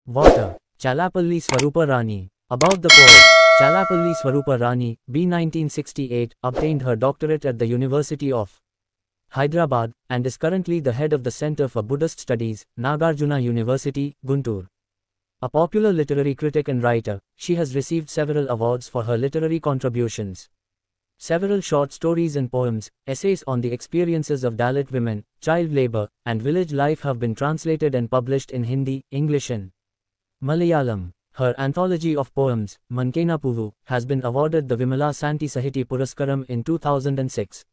Water. Challapalli Swarupa Rani. About the poet. Challapalli Swarupa Rani, B. 1968, obtained her doctorate at the University of Hyderabad, and is currently the head of the Center for Buddhist Studies, Nagarjuna University, Guntur. A popular literary critic and writer, she has received several awards for her literary contributions. Several short stories and poems, essays on the experiences of Dalit women, child labor, and village life have been translated and published in Hindi, English and Malayalam. Her anthology of poems, Mankena Puvu, has been awarded the Vimala Santi Sahiti Puraskaram in 2006.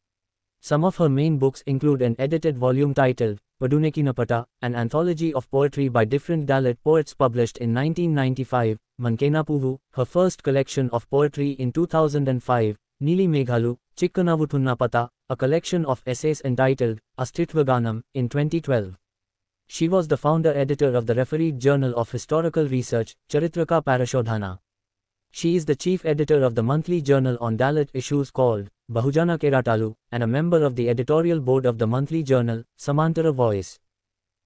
Some of her main books include an edited volume titled Padunekinapata, an anthology of poetry by different Dalit poets published in 1995, Mankena Puvu, her first collection of poetry in 2005, Nili Meghalu, Chikkanavutunnapata, a collection of essays entitled Astitvaganam, in 2012. She was the founder editor of the refereed Journal of Historical Research, Charitraka Parashodhana. She is the chief editor of the monthly journal on Dalit issues called Bahujana Keratalu, and a member of the editorial board of the monthly journal, Samantara Voice.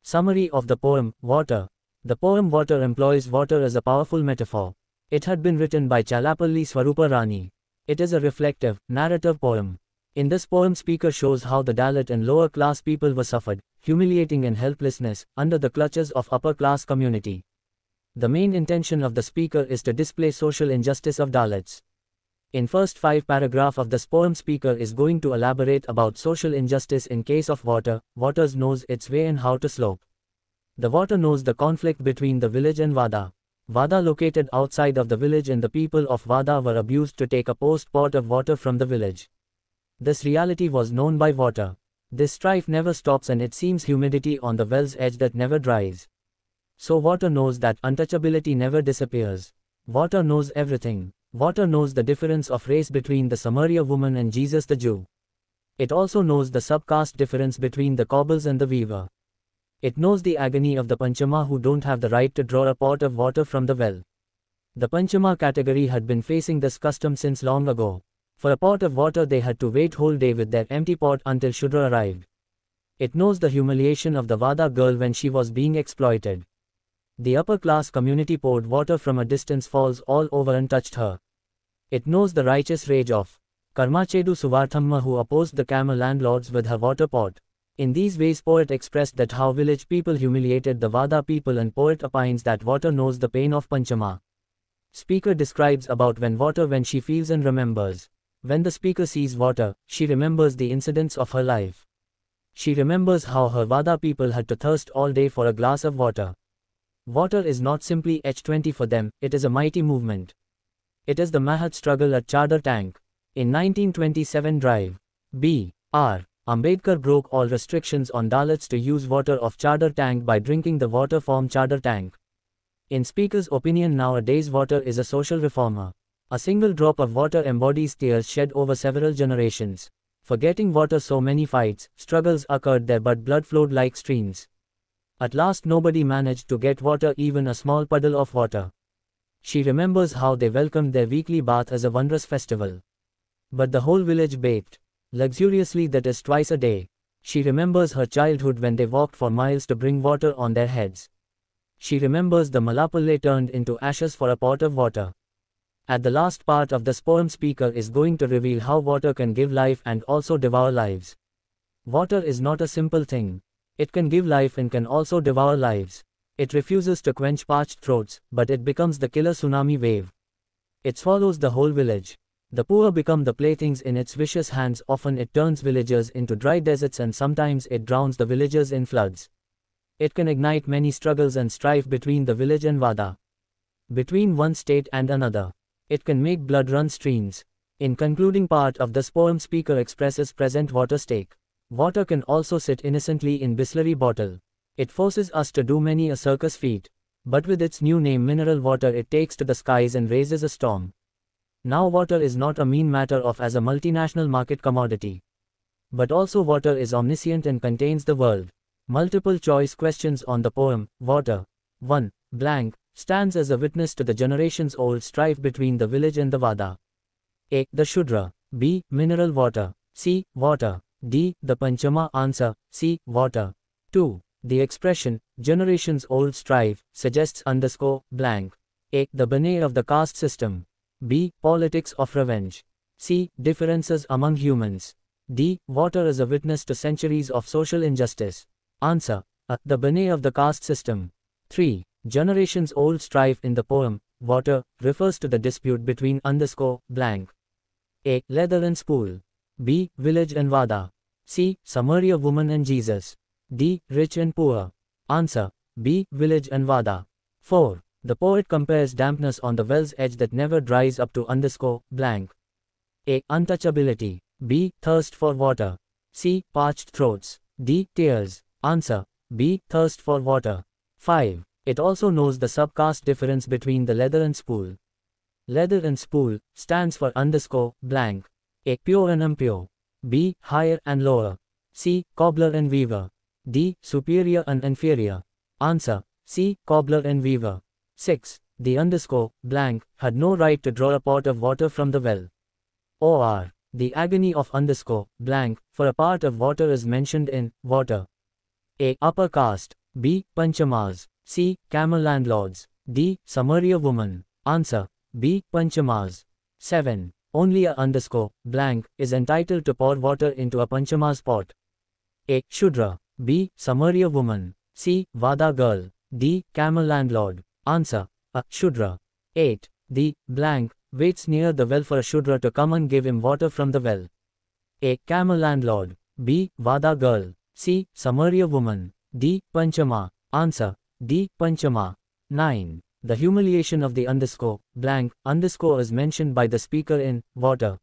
Summary of the poem, Water. The poem Water employs water as a powerful metaphor. It had been written by Challapalli Swarupa Rani. It is a reflective, narrative poem. In this poem, speaker shows how the Dalit and lower class people were suffered, humiliating and helplessness, under the clutches of upper class community. The main intention of the speaker is to display social injustice of Dalits. In first 5 paragraph of this poem, speaker is going to elaborate about social injustice in case of water. Water knows its way and how to slope. The water knows the conflict between the village and Vada. Vada located outside of the village, and the people of Vada were abused to take a post pot of water from the village. This reality was known by water. This strife never stops, and it seems humidity on the well's edge that never dries. So water knows that untouchability never disappears. Water knows everything. Water knows the difference of race between the Samaria woman and Jesus the Jew. It also knows the subcaste difference between the cobbles and the weaver. It knows the agony of the Panchama who don't have the right to draw a pot of water from the well. The Panchama category had been facing this custom since long ago. For a pot of water they had to wait whole day with their empty pot until Shudra arrived. It knows the humiliation of the Vada girl when she was being exploited. The upper class community poured water from a distance, falls all over and touched her. It knows the righteous rage of Karmachedu Suvarthamma who opposed the camel landlords with her water pot. In these ways poet expressed that how village people humiliated the Vada people, and poet opines that water knows the pain of Panchama. Speaker describes about when she feels and remembers. When the speaker sees water, she remembers the incidents of her life. She remembers how her Vada people had to thirst all day for a glass of water. Water is not simply H20 for them, it is a mighty movement. It is the Mahat struggle at Chadar Tank. In 1927 Drive. B. R. Ambedkar broke all restrictions on Dalits to use water of Chadar Tank by drinking the water from Chadar Tank. In speaker's opinion, nowadays water is a social reformer. A single drop of water embodies tears shed over several generations. For getting water so many fights, struggles occurred there, but blood flowed like streams. At last nobody managed to get water, even a small puddle of water. She remembers how they welcomed their weekly bath as a wondrous festival. But the whole village bathed luxuriously, that is twice a day. She remembers her childhood when they walked for miles to bring water on their heads. She remembers the Malapalle turned into ashes for a pot of water. At the last part of this poem, speaker is going to reveal how water can give life and also devour lives. Water is not a simple thing. It can give life and can also devour lives. It refuses to quench parched throats, but it becomes the killer tsunami wave. It swallows the whole village. The poor become the playthings in its vicious hands. Often it turns villagers into dry deserts, and sometimes it drowns the villagers in floods. It can ignite many struggles and strife between the village and Vada. Between one state and another. It can make blood run streams. In concluding part of this poem, speaker expresses present water stake. Water can also sit innocently in Bisleri bottle. It forces us to do many a circus feat. But with its new name mineral water, it takes to the skies and raises a storm. Now water is not a mean matter of as a multinational market commodity. But also water is omniscient and contains the world. Multiple choice questions on the poem, Water. 1. Blank. Stands as a witness to the generations-old strife between the village and the Vada. A. The Shudra. B. Mineral water. C. Water. D. The Panchama. Answer. C. Water. 2. The expression, generations-old strife, suggests _blank. A. The Benet of the caste system. B. Politics of revenge. C. Differences among humans. D. Water is a witness to centuries of social injustice. Answer. A. The Benet of the caste system. 3. Generations-old strife in the poem, Water, refers to the dispute between _blank. A. Leather and spool. B. Village and Vada. C. Samaria woman and Jesus. D. Rich and poor. Answer. B. Village and Vada. 4. The poet compares dampness on the well's edge that never dries up to _blank. A. Untouchability. B. Thirst for water. C. Parched throats. D. Tears. Answer. B. Thirst for water. 5. It also knows the subcaste difference between the leather and spool. Leather and spool stands for _blank. A. Pure and impure. B. Higher and lower. C. Cobbler and weaver. D. Superior and inferior. Answer. C. Cobbler and weaver. 6. The _blank had no right to draw a pot of water from the well. Or. The agony of _blank for a part of water is mentioned in Water. A. Upper caste. B. Panchamas. C. Camel landlords. D. Samaria woman. Answer. B. Panchamas. 7. Only a _blank is entitled to pour water into a Panchama's pot. A. Shudra. B. Samaria woman. C. Vada girl. D. Camel landlord. Answer. A. Shudra. 8. The blank waits near the well for a Shudra to come and give him water from the well. A. Camel landlord. B. Vada girl. C. Samaria woman. D. Panchama. Answer. D. Panchama. 9. The humiliation of the _blank is mentioned by the speaker in Water.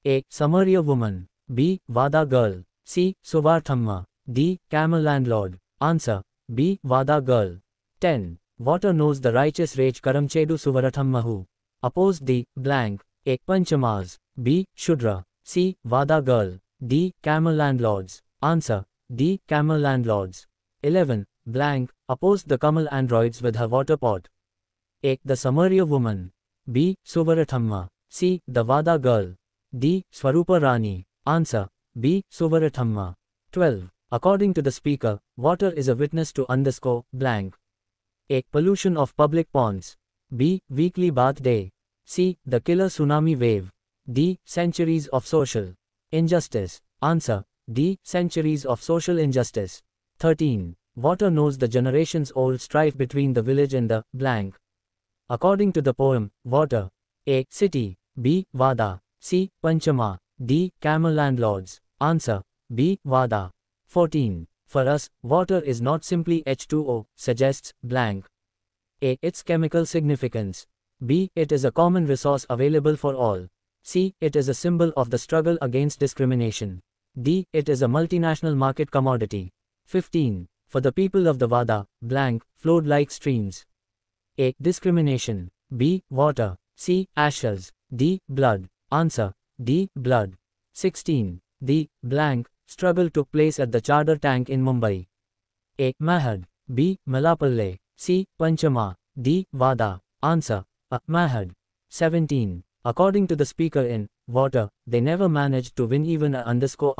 A. Samaria woman. B. Vada girl. C. Suvarthamma. D. Camel landlord. Answer. B. Vada girl. 10. Water knows the righteous rage Karamchedu Suvarathamma who opposed the blank. A. Panchamas. B. Shudra. C. Vada girl. D. Camel landlords. Answer. D. Camel landlords. 11. Blank opposed the Kamal androids with her water pot. A. The Samaria woman. B. Suvarathamma. C. The Vada girl. D. Swarupa Rani. Answer. B. Suvarathamma. 12. According to the speaker, water is a witness to _blank. A. Pollution of public ponds. B. Weekly bath day. C. The killer tsunami wave. D. Centuries of social injustice. Answer. D. Centuries of social injustice. 13. Water knows the generations-old strife between the village and the blank. According to the poem, Water. A. City. B. Vada. C. Panchama. D. Camel landlords. Answer. B. Vada. 14. For us, water is not simply H2O, suggests blank. A. Its chemical significance. B. It is a common resource available for all. C. It is a symbol of the struggle against discrimination. D. It is a multinational market commodity. 15. For the people of the Vada, blank flowed like streams. A. Discrimination. B. Water. C. Ashes. D. Blood. Answer. D. Blood. 16. The blank struggle took place at the Chadar tank in Mumbai. A. Mahad. B. Malapalle. C. Panchama. D. Vada. Answer. A. Mahad. 17. According to the speaker in Water, they never managed to win even a _______.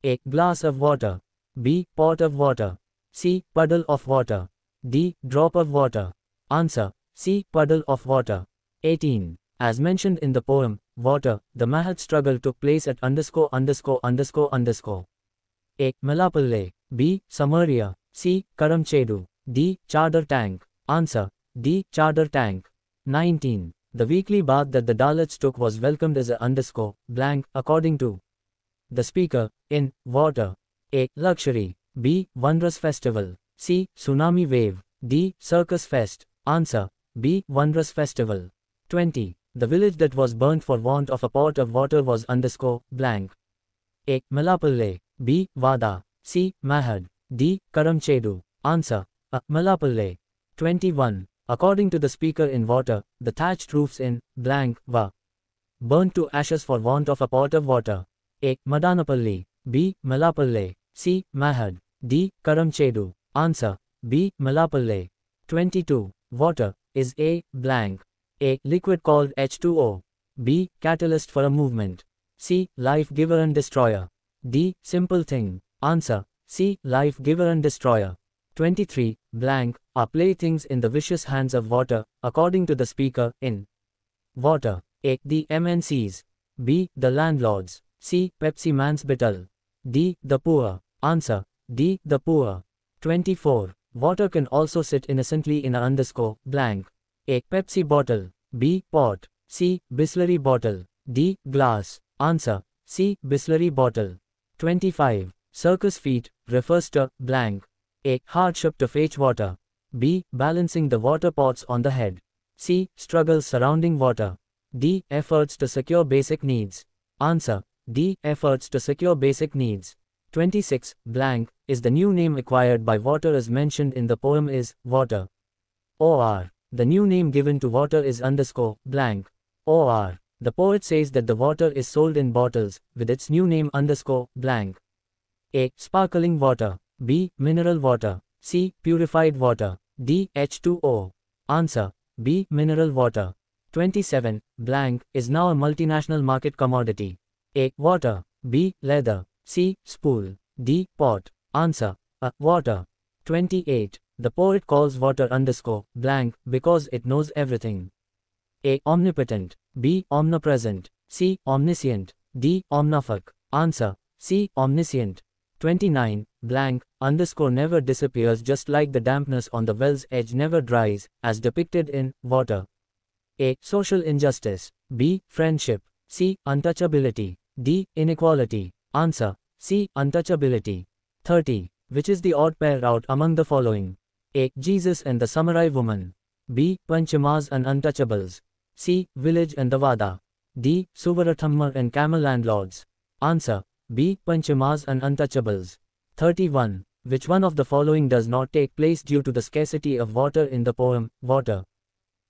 A. Glass of water. B. Pot of water. C. Puddle of water. D. Drop of water. Answer. C. Puddle of water. 18. As mentioned in the poem, Water, the Mahad struggle took place at _______. A. Malapalle. B. Samaria. C. Karamchedu. D. Chadar tank. Answer. D. Chadar tank. 19. The weekly bath that the Dalits took was welcomed as a _blank according to the speaker in Water. A. Luxury. B. Wondrous festival. C. Tsunami wave. D. Circus fest. Answer. B. Wondrous festival. 20. The village that was burnt for want of a pot of water was _blank. A. Malapalle. B. Vada. C. Mahad. D. Karamchedu. Answer. A. Malapalle. 21. According to the speaker in Water, the thatched roofs in blank were burnt to ashes for want of a pot of water. A. Madanapalli. B. Malapalle. C. Mahad. D. Karamchedu. Answer. B. Malapalle. 22. Water is A. blank. A. Liquid called H2O. B. Catalyst for a movement. C. Life giver and destroyer. D. Simple thing. Answer. C. Life giver and destroyer. 23. Blank are playthings in the vicious hands of water, according to the speaker, in water. A. The MNCs. B. The landlords. C. Pepsi Man's Beetle. D. The poor. Answer. D. The poor. 24. Water can also sit innocently in a underscore blank. A. Pepsi bottle. B. Pot. C. Bisleri bottle. D. Glass. Answer. C. Bisleri bottle. 25. Circus feat refers to blank. A. Hardship to fetch water. B. Balancing the water pots on the head. C. Struggles surrounding water. D. Efforts to secure basic needs. Answer. D. Efforts to secure basic needs. 26. Blank is the new name acquired by water as mentioned in the poem is water. Or. The new name given to water is underscore blank. Or. The poet says that the water is sold in bottles with its new name underscore blank. A. Sparkling water. B. Mineral water. C. Purified water. D. H2O. Answer. B. Mineral water. 27. Blank is now a multinational market commodity. A. Water. B. Leather. C. Spool. D. Pot. Answer. A. Water. 28. The poet calls water underscore blank because it knows everything. A. Omnipotent. B. Omnipresent. C. Omniscient. D. Omnific. Answer. C. Omniscient. 29. Blank underscore never disappears just like the dampness on the well's edge never dries, as depicted in water. A. Social injustice. B. Friendship. C. Untouchability. D. Inequality. Answer. C. Untouchability. 30. Which is the odd pair out among the following? A. Jesus and the Samurai woman. B. Panchamas and Untouchables. C. Village and the Vada. D. Suvarathamma and camel landlords. Answer. B. Panchamas and Untouchables. 31. Which one of the following does not take place due to the scarcity of water in the poem, water?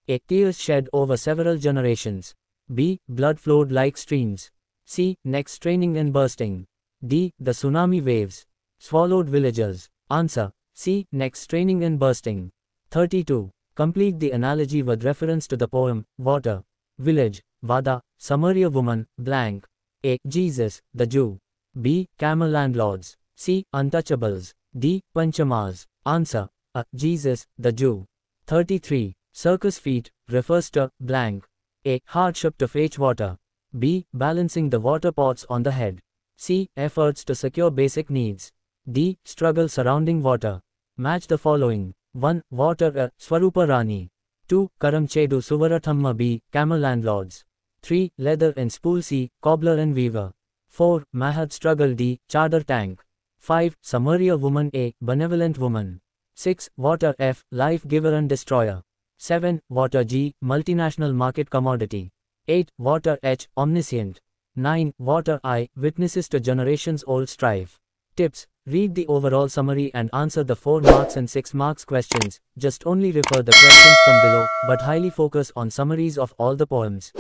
A. Tears shed over several generations. B. Blood flowed like streams. C. Necks straining and bursting. D. The tsunami waves swallowed villagers. Answer. C. Necks straining and bursting. 32. Complete the analogy with reference to the poem, water. Village, Vada, Samaria woman, blank. A. Jesus, the Jew. B. Camel landlords. C. Untouchables. D. Panchamas. Answer. A. Jesus, the Jew. 33. Circus feat refers to blank. A. Hardship to fetch water. B. Balancing the water pots on the head. C. Efforts to secure basic needs. D. Struggle surrounding water. Match the following. 1. Water A. Swarupa Rani. 2. Karamchedu Suvarathamma B. Camel landlords. 3. Leather and spool C. Cobbler and weaver. 4. Mahad struggle D. Chadar tank. 5. Samaria woman A. Benevolent woman. 6. Water F. Life giver and destroyer. 7. Water G. Multinational market commodity. 8. Water H. Omniscient. 9. Water I. Witnesses to generations old strife. Tips. Read the overall summary and answer the 4 marks and 6 marks questions. Just only refer the questions from below, but highly focus on summaries of all the poems.